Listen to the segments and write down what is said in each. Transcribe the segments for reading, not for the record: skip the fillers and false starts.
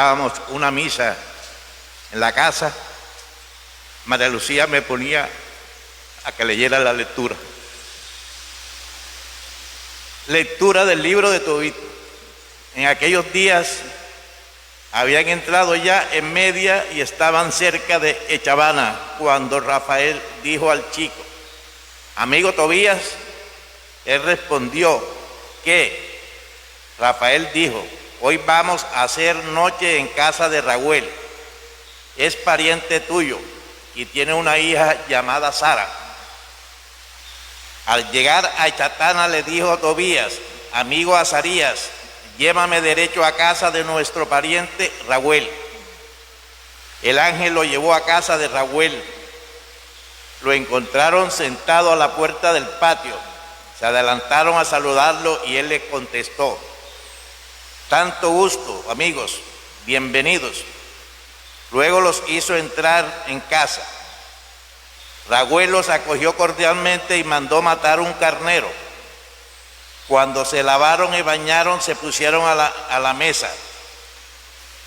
Dábamos una misa en la casa, María Lucía me ponía a que leyera la lectura. Lectura del libro de Tobit. En aquellos días habían entrado ya en media y estaban cerca de Echabana, cuando Rafael dijo al chico: amigo Tobías. Él respondió: ¿qué? Rafael dijo: hoy vamos a hacer noche en casa de Raguel. Es pariente tuyo y tiene una hija llamada Sara. Al llegar a Echatana le dijo a Tobías: amigo Azarías, llévame derecho a casa de nuestro pariente Raguel. El ángel lo llevó a casa de Raguel. Lo encontraron sentado a la puerta del patio. Se adelantaron a saludarlo y él les contestó: tanto gusto, amigos, bienvenidos. Luego los hizo entrar en casa. Raguel los acogió cordialmente y mandó matar un carnero. Cuando se lavaron y bañaron, se pusieron a la mesa.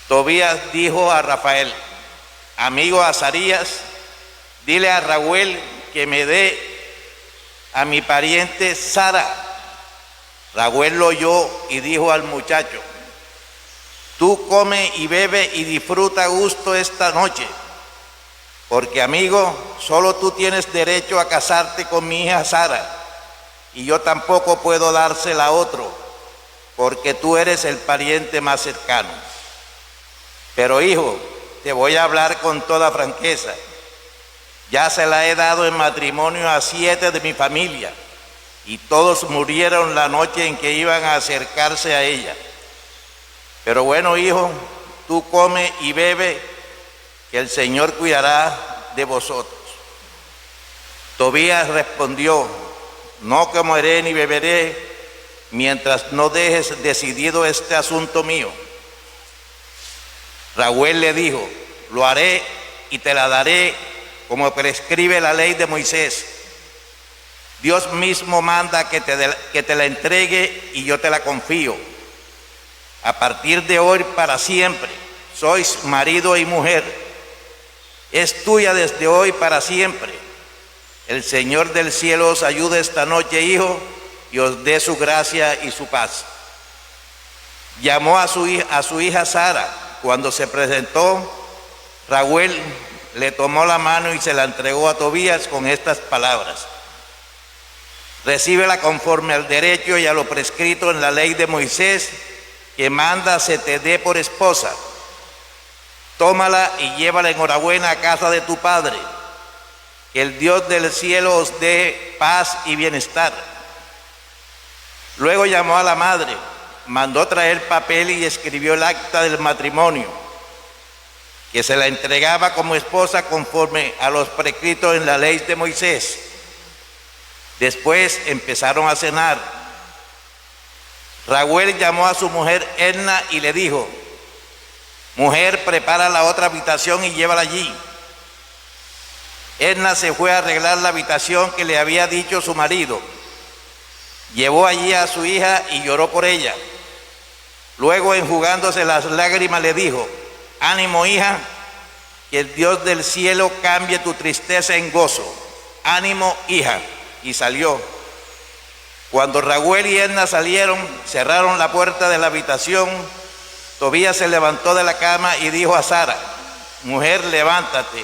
Tobías dijo a Rafael: amigo Azarías, dile a Raguel que me dé a mi pariente Sara. Raguel lo oyó y dijo al muchacho: tú come y bebe y disfruta a gusto esta noche, porque amigo, solo tú tienes derecho a casarte con mi hija Sara, y yo tampoco puedo dársela a otro, porque tú eres el pariente más cercano. Pero hijo, te voy a hablar con toda franqueza. Ya se la he dado en matrimonio a 7 de mi familia, y todos murieron la noche en que iban a acercarse a ella. Pero bueno, hijo, tú come y bebe, que el Señor cuidará de vosotros. Tobías respondió: no comeré ni beberé mientras no dejes decidido este asunto mío. Raguel le dijo: lo haré y te la daré como prescribe la ley de Moisés. Dios mismo manda que te la entregue y yo te la confío. A partir de hoy para siempre sois marido y mujer. Es tuya desde hoy para siempre. El Señor del cielo os ayude esta noche, hijo, y os dé su gracia y su paz. Llamó a su hija Sara. Cuando se presentó, Raguel le tomó la mano y se la entregó a Tobías con estas palabras: recíbela conforme al derecho y a lo prescrito en la ley de Moisés, que manda se te dé por esposa. Tómala y llévala enhorabuena a casa de tu padre. Que el Dios del cielo os dé paz y bienestar. Luego llamó a la madre, mandó traer papel y escribió el acta del matrimonio, que se la entregaba como esposa conforme a los prescritos en la ley de Moisés. Después empezaron a cenar. Raguel llamó a su mujer Edna y le dijo: mujer, prepara la otra habitación y llévala allí. Edna se fue a arreglar la habitación que le había dicho su marido. Llevó allí a su hija y lloró por ella. Luego, enjugándose las lágrimas, le dijo: ánimo, hija, que el Dios del cielo cambie tu tristeza en gozo. Ánimo, hija. Y salió. Cuando Raguel y Edna salieron, cerraron la puerta de la habitación. Tobías se levantó de la cama y dijo a Sara: mujer, levántate,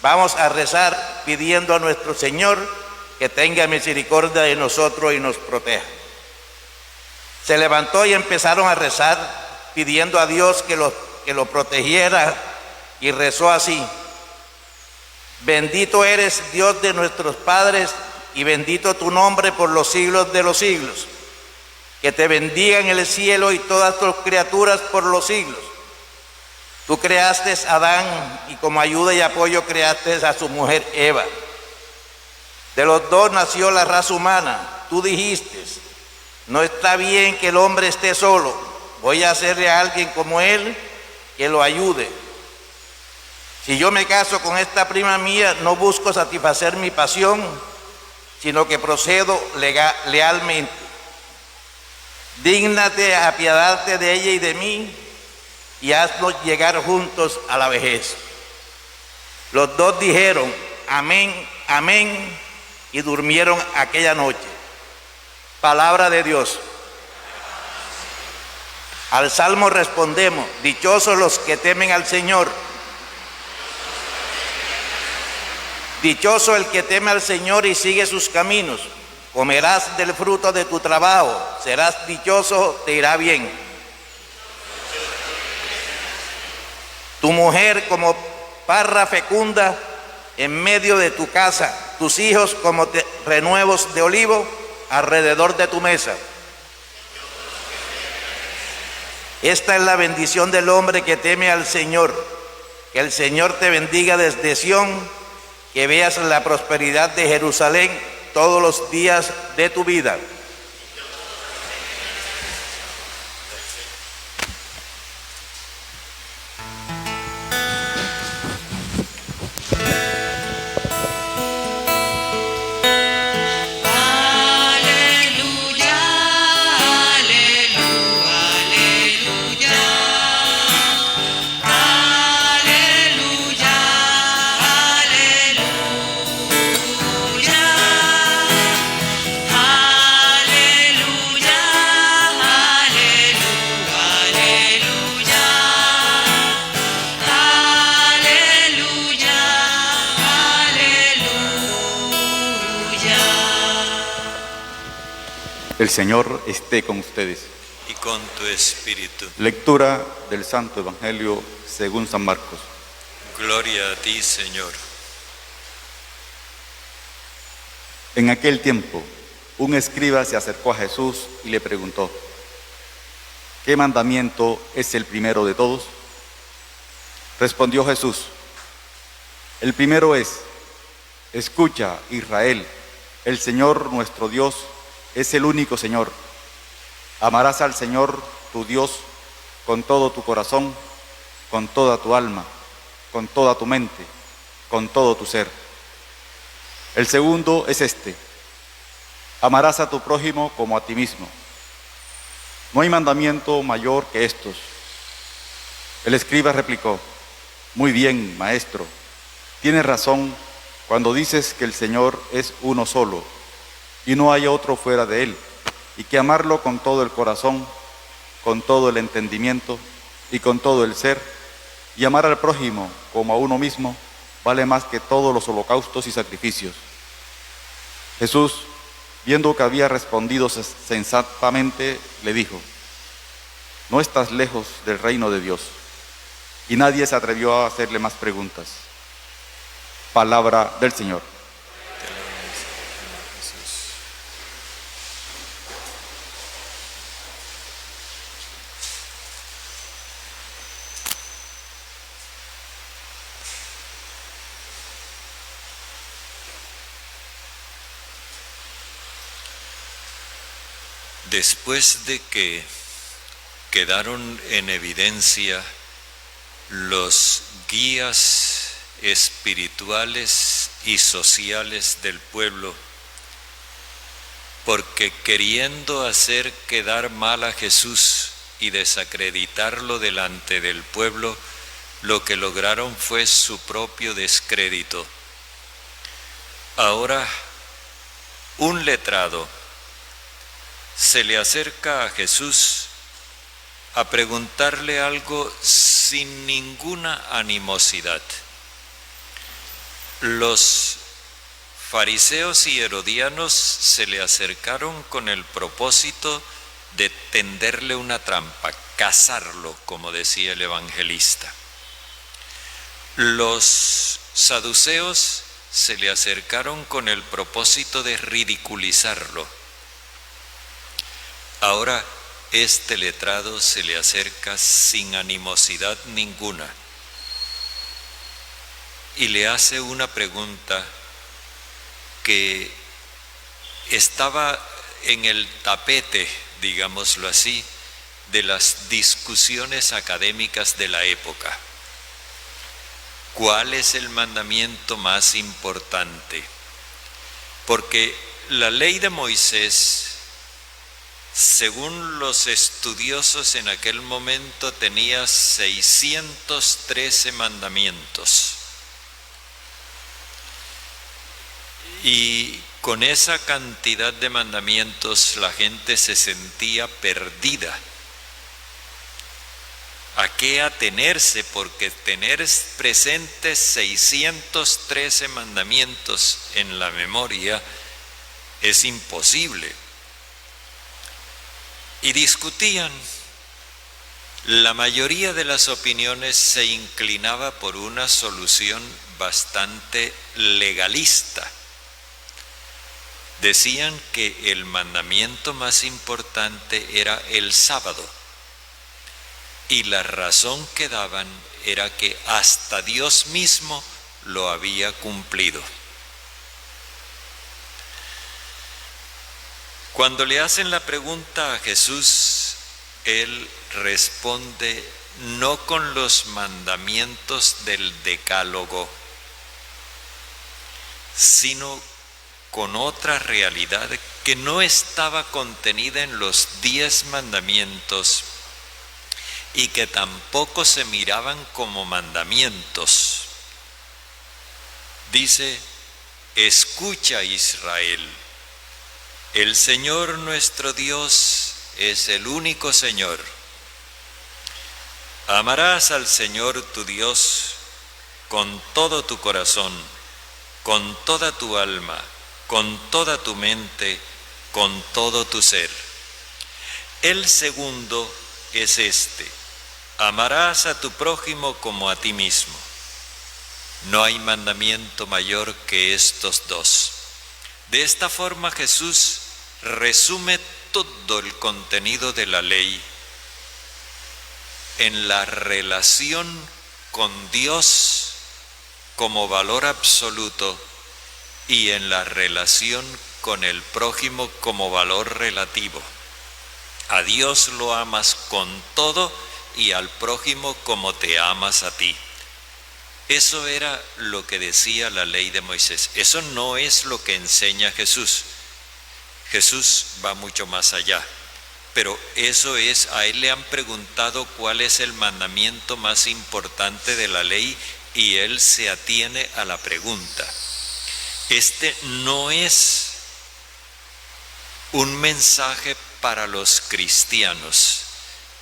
vamos a rezar pidiendo a nuestro Señor que tenga misericordia de nosotros y nos proteja. Se levantó y empezaron a rezar pidiendo a Dios que lo protegiera, y rezó así: bendito eres, Dios de nuestros padres, y bendito tu nombre por los siglos de los siglos. Que te bendigan el cielo y todas tus criaturas por los siglos. Tú creaste a Adán y como ayuda y apoyo creaste a su mujer Eva. De los dos nació la raza humana. Tú dijiste: no está bien que el hombre esté solo, voy a hacerle a alguien como él que lo ayude. Si yo me caso con esta prima mía, no busco satisfacer mi pasión, sino que procedo lealmente. Dígnate apiadarte de ella y de mí, y haznos llegar juntos a la vejez. Los dos dijeron, amén, amén, y durmieron aquella noche. Palabra de Dios. Al salmo respondemos, dichosos los que temen al Señor. Dichoso el que teme al Señor y sigue sus caminos. Comerás del fruto de tu trabajo, serás dichoso, te irá bien. Tu mujer como parra fecunda en medio de tu casa, tus hijos como renuevos de olivo alrededor de tu mesa. Esta es la bendición del hombre que teme al Señor. Que el Señor te bendiga desde Sión, que veas la prosperidad de Jerusalén todos los días de tu vida. El Señor esté con ustedes. Y con tu espíritu. Lectura del Santo Evangelio según San Marcos. Gloria a ti, Señor. En aquel tiempo, un escriba se acercó a Jesús y le preguntó, ¿qué mandamiento es el primero de todos? Respondió Jesús, el primero es, escucha, Israel, el Señor nuestro Dios es el único Señor. Amarás al Señor tu Dios con todo tu corazón, con toda tu alma, con toda tu mente, con todo tu ser. El segundo es este, amarás a tu prójimo como a ti mismo. No hay mandamiento mayor que estos. El escriba replicó, muy bien, maestro, tienes razón cuando dices que el Señor es uno solo y no hay otro fuera de él, y que amarlo con todo el corazón, con todo el entendimiento y con todo el ser, y amar al prójimo como a uno mismo, vale más que todos los holocaustos y sacrificios. Jesús, viendo que había respondido sensatamente, le dijo, no estás lejos del reino de Dios. Y nadie se atrevió a hacerle más preguntas. Palabra del Señor. Después de que quedaron en evidencia los guías espirituales y sociales del pueblo, porque queriendo hacer quedar mal a Jesús y desacreditarlo delante del pueblo, lo que lograron fue su propio descrédito. Ahora, un letrado se le acerca a Jesús a preguntarle algo sin ninguna animosidad. Los fariseos y herodianos se le acercaron con el propósito de tenderle una trampa, cazarlo, como decía el evangelista. Los saduceos se le acercaron con el propósito de ridiculizarlo. Ahora este letrado se le acerca sin animosidad ninguna y le hace una pregunta que estaba en el tapete, digámoslo así, de las discusiones académicas de la época. ¿Cuál es el mandamiento más importante? Porque la ley de Moisés, según los estudiosos en aquel momento tenía 613 mandamientos. Y con esa cantidad de mandamientos la gente se sentía perdida. ¿A qué atenerse? Porque tener presentes 613 mandamientos en la memoria es imposible. Y discutían. La mayoría de las opiniones se inclinaba por una solución bastante legalista. Decían que el mandamiento más importante era el sábado. Y la razón que daban era que hasta Dios mismo lo había cumplido. Cuando le hacen la pregunta a Jesús, Él responde no con los mandamientos del Decálogo, sino con otra realidad que no estaba contenida en los 10 mandamientos y que tampoco se miraban como mandamientos. Dice: escucha, Israel, el Señor nuestro Dios es el único Señor. Amarás al Señor tu Dios con todo tu corazón, con toda tu alma, con toda tu mente, con todo tu ser. El segundo es este: amarás a tu prójimo como a ti mismo. No hay mandamiento mayor que estos dos. De esta forma Jesús resume todo el contenido de la ley en la relación con Dios como valor absoluto y en la relación con el prójimo como valor relativo. A Dios lo amas con todo y al prójimo como te amas a ti. Eso era lo que decía la ley de Moisés. Eso no es lo que enseña Jesús. Jesús va mucho más allá. Pero eso es, a Él le han preguntado cuál es el mandamiento más importante de la ley y Él se atiene a la pregunta. Este no es un mensaje para los cristianos,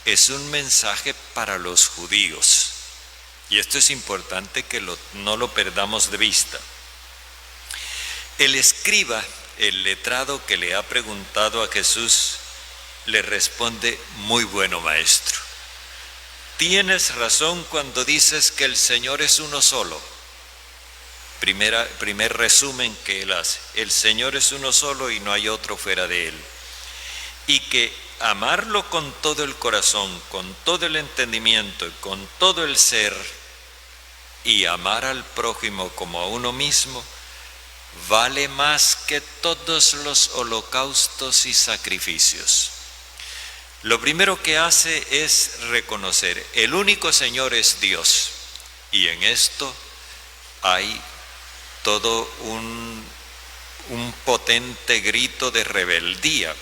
es un mensaje para los judíos. Y esto es importante que no lo perdamos de vista. El escriba, el letrado que le ha preguntado a Jesús, le responde: muy bueno, maestro. Tienes razón cuando dices que el Señor es uno solo. Primer resumen que él hace: el Señor es uno solo y no hay otro fuera de él. Y que amarlo con todo el corazón, con todo el entendimiento y con todo el ser, y amar al prójimo como a uno mismo, vale más que todos los holocaustos y sacrificios. Lo primero que hace es reconocer: el único Señor es Dios. Y en esto hay todo un potente grito de rebeldía.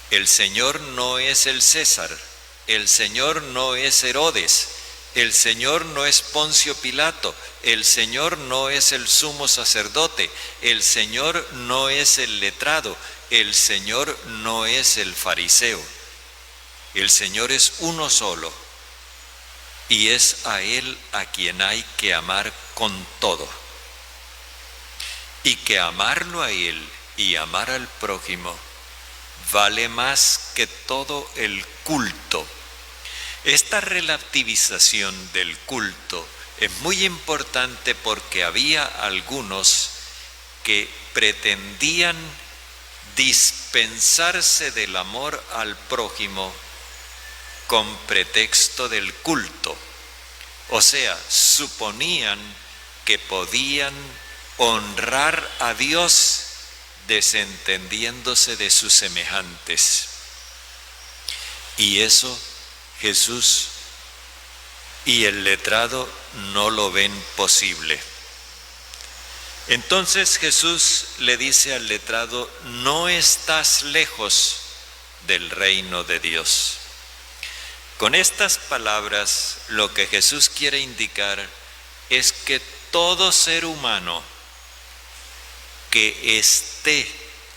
El Señor no es el César, el Señor no es Herodes, el Señor no es Poncio Pilato, el Señor no es el sumo sacerdote, el Señor no es el letrado, el Señor no es el fariseo. El Señor es uno solo y es a Él a quien hay que amar con todo. Y que amarlo a Él y amar al prójimo vale más que todo el culto. Esta relativización del culto es muy importante porque había algunos que pretendían dispensarse del amor al prójimo con pretexto del culto. O sea, suponían que podían honrar a Dios desentendiéndose de sus semejantes. Y eso Jesús y el letrado no lo ven posible. Entonces Jesús le dice al letrado: no estás lejos del reino de Dios. Con estas palabras, lo que Jesús quiere indicar es que todo ser humano que esté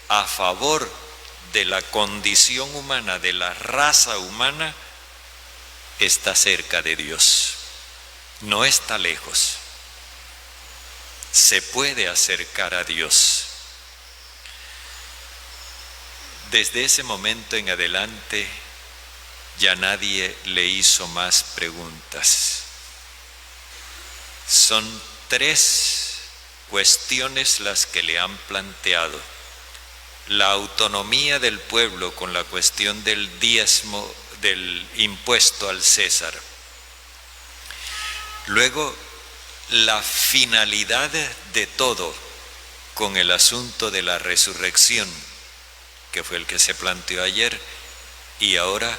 a favor de la condición humana, de la raza humana, está cerca de Dios, no está lejos, se puede acercar a Dios. Desde ese momento en adelante, ya nadie le hizo más preguntas. Son 3 cuestiones las que le han planteado. La autonomía del pueblo con la cuestión del diezmo, del impuesto al César. Luego, la finalidad de todo con el asunto de la resurrección, que fue el que se planteó ayer, y ahora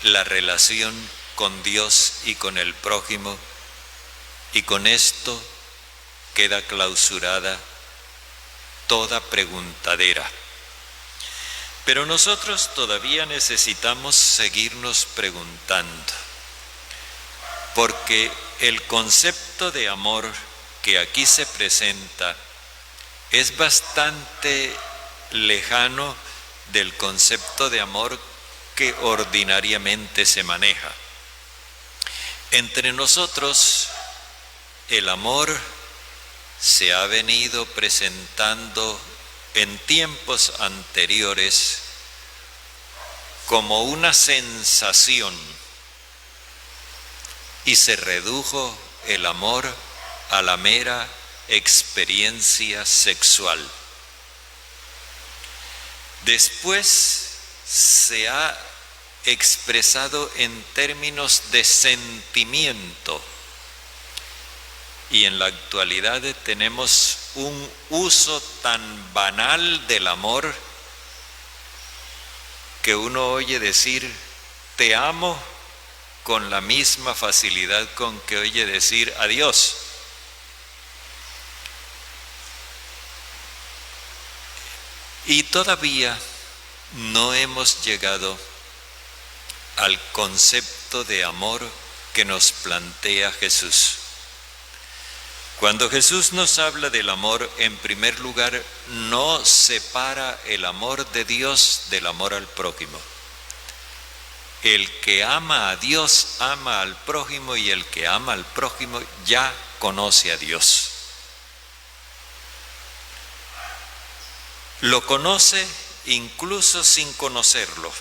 la relación con Dios y con el prójimo, y con esto queda clausurada toda preguntadera. Pero nosotros todavía necesitamos seguirnos preguntando, porque el concepto de amor que aquí se presenta es bastante lejano del concepto de amor que ordinariamente se maneja. Entre nosotros, el amor se ha venido presentando en tiempos anteriores como una sensación, y se redujo el amor a la mera experiencia sexual. Después se ha expresado en términos de sentimiento, y en la actualidad tenemos un uso tan banal del amor que uno oye decir te amo con la misma facilidad con que oye decir adiós. Y todavía no hemos llegado al concepto de amor que nos plantea Jesús. Cuando Jesús nos habla del amor, en primer lugar, no separa el amor de Dios del amor al prójimo. El que ama a Dios ama al prójimo, y el que ama al prójimo ya conoce a Dios. Lo conoce incluso sin conocerlo.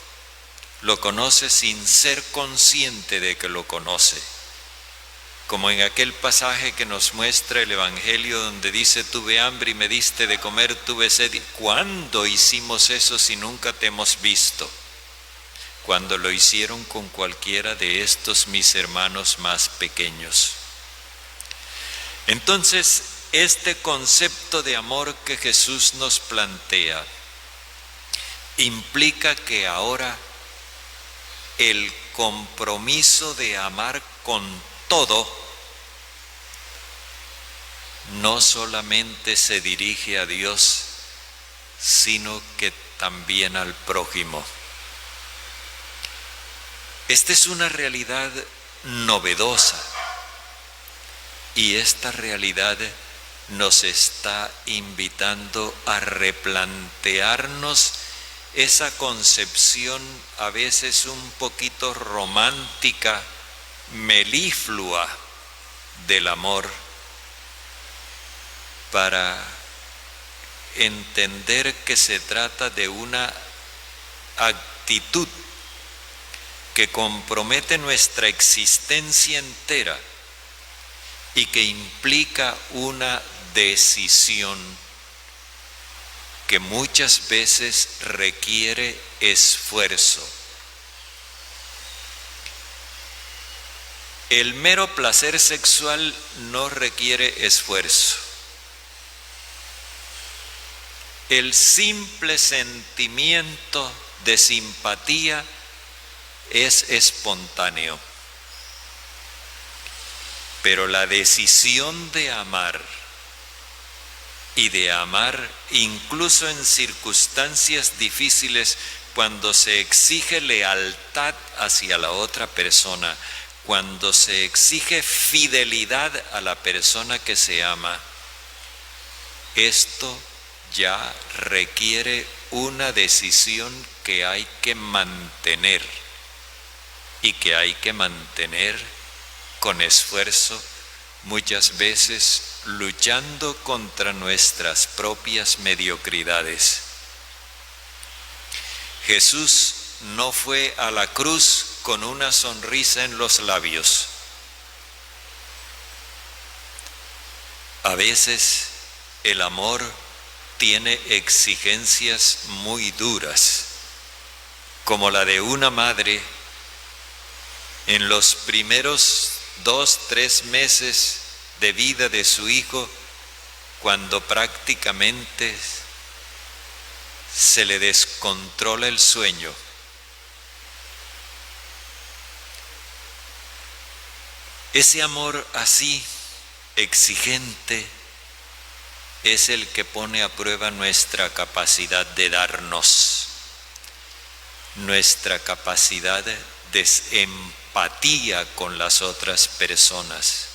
Lo conoce sin ser consciente de que lo conoce. Como en aquel pasaje que nos muestra el Evangelio donde dice: tuve hambre y me diste de comer, tuve sed. ¿Cuándo hicimos eso si nunca te hemos visto? Cuando lo hicieron con cualquiera de estos mis hermanos más pequeños. Entonces, este concepto de amor que Jesús nos plantea implica que ahora el compromiso de amar con todo no solamente se dirige a Dios, sino que también al prójimo. Esta es una realidad novedosa, y esta realidad nos está invitando a replantearnos esa concepción a veces un poquito romántica, meliflua del amor, para entender que se trata de una actitud que compromete nuestra existencia entera y que implica una decisión que muchas veces requiere esfuerzo. El mero placer sexual no requiere esfuerzo. El simple sentimiento de simpatía es espontáneo. Pero la decisión de amar, y de amar incluso en circunstancias difíciles, cuando se exige lealtad hacia la otra persona, cuando se exige fidelidad a la persona que se ama, esto ya requiere una decisión que hay que mantener y que hay que mantener con esfuerzo, muchas veces luchando contra nuestras propias mediocridades. Jesús no fue a la cruz con una sonrisa en los labios. A veces el amor tiene exigencias muy duras, como la de una madre en los primeros 2-3 meses de vida de su hijo, cuando prácticamente se le descontrola el sueño. Ese amor así, exigente, es el que pone a prueba nuestra capacidad de darnos, nuestra capacidad de empatía con las otras personas.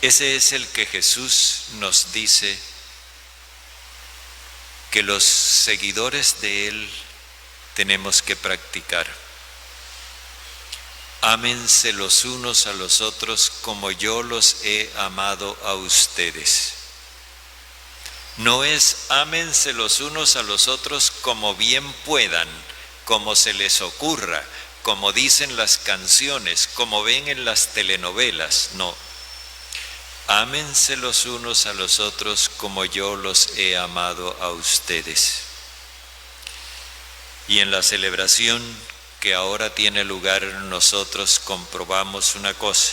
Ese es el que Jesús nos dice que los seguidores de Él tenemos que practicar. Ámense los unos a los otros como yo los he amado a ustedes. No es ámense los unos a los otros como bien puedan, como se les ocurra, como dicen las canciones, como ven en las telenovelas, no. Ámense los unos a los otros como yo los he amado a ustedes. Y en la celebración que ahora tiene lugar, nosotros comprobamos una cosa.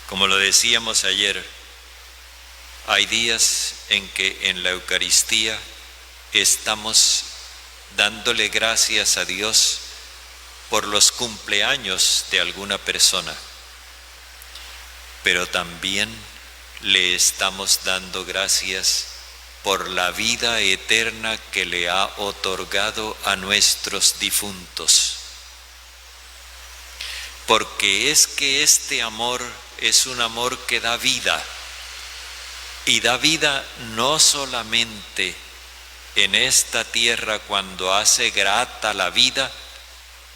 Como lo decíamos ayer, hay días en que en la Eucaristía estamos dándole gracias a Dios por los cumpleaños de alguna persona, pero también le estamos dando gracias por la vida eterna que le ha otorgado a nuestros difuntos. Porque es que este amor es un amor que da vida, y da vida no solamente en esta tierra cuando hace grata la vida,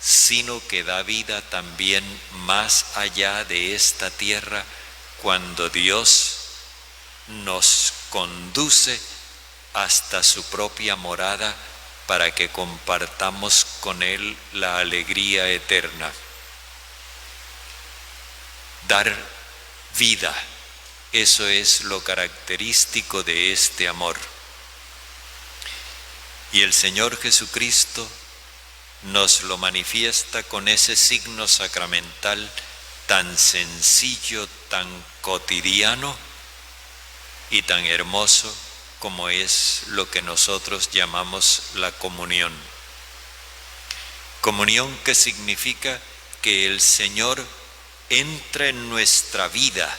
sino que da vida también más allá de esta tierra, cuando Dios nos conduce hasta su propia morada para que compartamos con Él la alegría eterna. Dar vida, eso es lo característico de este amor. Y el Señor Jesucristo nos lo manifiesta con ese signo sacramental tan sencillo, tan cotidiano y tan hermoso como es lo que nosotros llamamos la comunión. Comunión que significa que el Señor entra en nuestra vida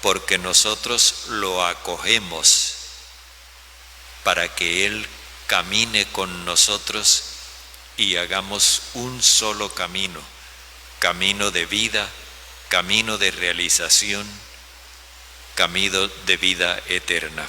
porque nosotros lo acogemos para que Él camine con nosotros y hagamos un solo camino, camino de vida, camino de realización, camino de vida eterna.